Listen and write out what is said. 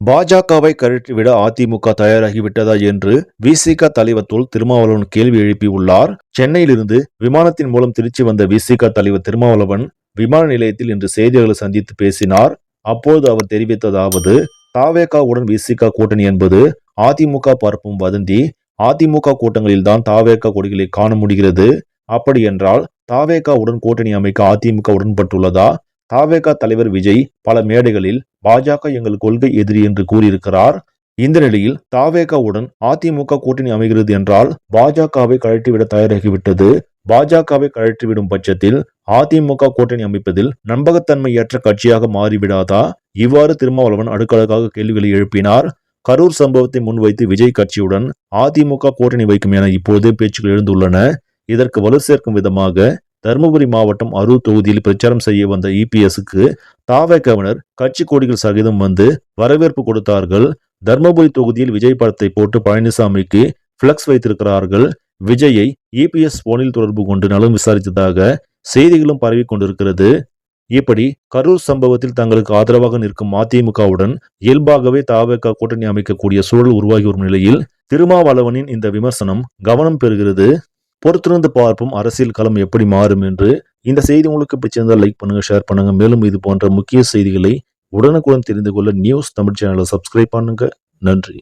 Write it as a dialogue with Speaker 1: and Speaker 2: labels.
Speaker 1: பாஜகவை கழற்றிவிட அதிமுக தயாராகிவிட்டதா என்று விசிக தலைவர் தொல் திருமாவளவன் கேள்வி எழுப்பியுள்ளார். சென்னையிலிருந்து விமானத்தின் மூலம் திருச்சி வந்த விசிக தலைவர் திருமாவளவன் விமான நிலையத்தில் இன்று செய்தியாளர்களை சந்தித்து பேசினார். அப்போது அவர் தெரிவித்ததாவது: தாவேகாவுடன் விசிக கூட்டணி என்பது அதிமுக பரப்பும் வதந்தி. அதிமுக கூட்டங்களில் தான் தாவேகா கொடிகளை காண முடிகிறது. அப்படி என்றால் தாவேகாவுடன் கூட்டணி அமைக்க அதிமுக உடன்பட்டுள்ளதா? தாவேகா தலைவர் விஜய் பல மேடைகளில் பாஜக எங்கள் கொள்கை எதிரி என்று கூறியிருக்கிறார். இந்த நிலையில் தாவேகாவுடன் அதிமுக கூட்டணி அமைகிறது என்றால் பாஜகவை கழற்றிவிட தயாராகிவிட்டது. பாஜகவை கழற்றிவிடும் பட்சத்தில் அதிமுக கூட்டணி அமைப்பதில் நம்பகத்தன்மையற்ற கட்சியாக மாறிவிடாதா? இவ்வாறு திருமாவளவன் அடுக்கடுக்காக கேள்விகளை எழுப்பினார். கரூர் சம்பவத்தை முன்வைத்து விஜய் கட்சியுடன் அதிமுக கூட்டணி வைக்கும் என இப்போதே பேச்சுக்கள் எழுந்துள்ளன. இதற்கு வலு சேர்க்கும் விதமாக தருமபுரி மாவட்டம் அரூர் தொகுதியில் பிரச்சாரம் செய்ய வந்த இபிஎஸ்க்கு தாவேகாவினர் கட்சி கொடிகள் சகிதம் வந்து வரவேற்பு கொடுத்தார்கள். தருமபுரி தொகுதியில் விஜய் படத்தை போட்டு பழனிசாமிக்கு பிளக்ஸ் வைத்திருக்கிறார்கள். விஜயை இபிஎஸ் போனில் தொடர்பு கொண்டு நலம் விசாரித்ததாக செய்திகளும் பரவி கொண்டிருக்கிறது. இப்படி கரூர் சம்பவத்தில் தங்களுக்கு ஆதரவாக நிற்கும் அதிமுகவுடன் இயல்பாகவே தாவேகா கூட்டணி அமைக்கக்கூடிய சூழல் உருவாகி வரும் நிலையில் திருமாவளவனின் இந்த விமர்சனம் கவனம் பெறுகிறது. பொறுத்திருந்து பார்ப்போம் அரசியல் களம் எப்படி மாறும் என்று. இந்த செய்தி உங்களுக்கு பிடிச்சிருந்தால் லைக் பண்ணுங்க, ஷேர் பண்ணுங்க. மேலும் இது போன்ற முக்கிய செய்திகளை உடனுக்குடன் தெரிந்து கொள்ள நியூஸ் தமிழ் சேனலை சப்ஸ்கிரைப் பண்ணுங்க. நன்றி.